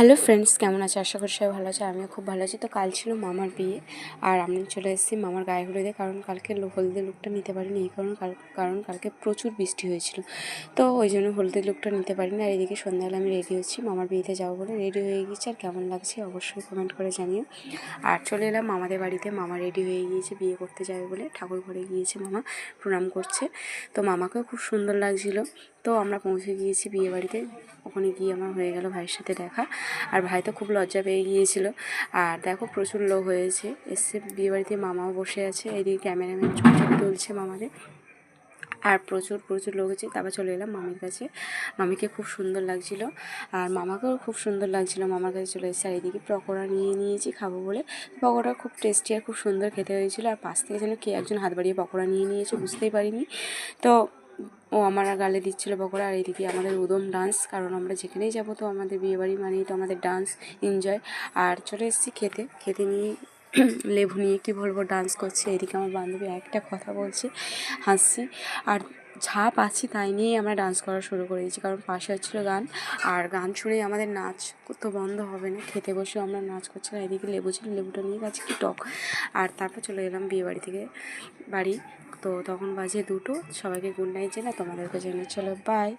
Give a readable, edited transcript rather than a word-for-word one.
Hello friends, কেমন আছে? আশা করি সবাই ভালো আছে। আমিও খুব ভালো আছি। তো কাল ছিল মামার বিয়ে, আর আমি চলে এসেছি মামার গায়ে হলুদে। কারণ কালকে হলদি লুকটা নিতে পারিনি, এই কারণ কালকে প্রচুর বৃষ্টি হয়েছিল। তো ওই জন্য হলদি লুকটা নিতে পারিনি। আর এদিকে সন্ধ্যাবেলা আমি রেডি হচ্ছি মামার বিয়েতে যাবো বলে, রেডি হয়ে গেছি। আর কেমন লাগছে অবশ্যই কমেন্ট করে জানিও। আর চলে এলাম মামাদের বাড়িতে। মামা রেডি হয়ে গিয়েছে বিয়ে করতে যাবে বলে, ঠাকুর ঘরে গিয়েছে, মামা প্রণাম করছে। তো মামাকেও খুব সুন্দর লাগছিল। তো আমরা পৌঁছে গিয়েছি বিয়ে বাড়িতে। ওখানে গিয়ে আমার হয়ে গেল ভাইয়ের সাথে দেখা। আর ভাই তো খুব লজ্জা পেয়ে গিয়েছিল। আর দেখো প্রচুর লোক হয়েছে এসছে বিয়েবাড়িতে, মামাও বসে আছে, এইদিকে ক্যামেরাম্যান ছবি তুলছে মামাদের। আর প্রচুর প্রচুর লোক হয়েছে। তারপর চলে এলাম মামির কাছে। মামিকে খুব সুন্দর লাগছিল, আর মামাকেও খুব সুন্দর লাগছিল। মামার কাছে চলে এসেছে। আর এদিকে পকোড়া নিয়ে নিয়েছি খাবো বলে। পকোড়া খুব টেস্টি আর খুব সুন্দর খেতে হয়েছিল। আর পাশ থেকে যেন কে একজন হাত বাড়িয়ে পকোড়া নিয়ে নিয়েছে, বুঝতেই পারিনি। তো ও আমার গালে দিচ্ছিলো পকোড়া। আর এদিকে আমাদের উদম ডান্স, কারণ আমরা যেখানেই যাবো তো আমাদের বিয়েবাড়ি মানেই তো আমাদের ডান্স এনজয়। আর চলে এসেছি খেতে নিয়ে লেবু নিয়ে কী বলবো, ডান্স করছে। এদিকে আমার বান্ধবী একটা কথা বলছে, হাসছি। আর যা পাচ্ছি তাই নিয়েই আমরা ডান্স করা শুরু করে দিয়েছি, কারণ পাশে হচ্ছিলো গান। আর গান শুনেই আমাদের নাচ তো বন্ধ হবে না। খেতে বসেও আমরা নাচ করছিলাম। এদিকে লেবু ছিল, লেবুটা নিয়ে গেছে কি টক। আর তারপর চলে গেলাম বিয়েবাড়ি থেকে বাড়ি। তো তখন বাজে 2টো। সবাইকে গুড নাইট জানাই, তোমাদেরকে জানাই। চলো বাই।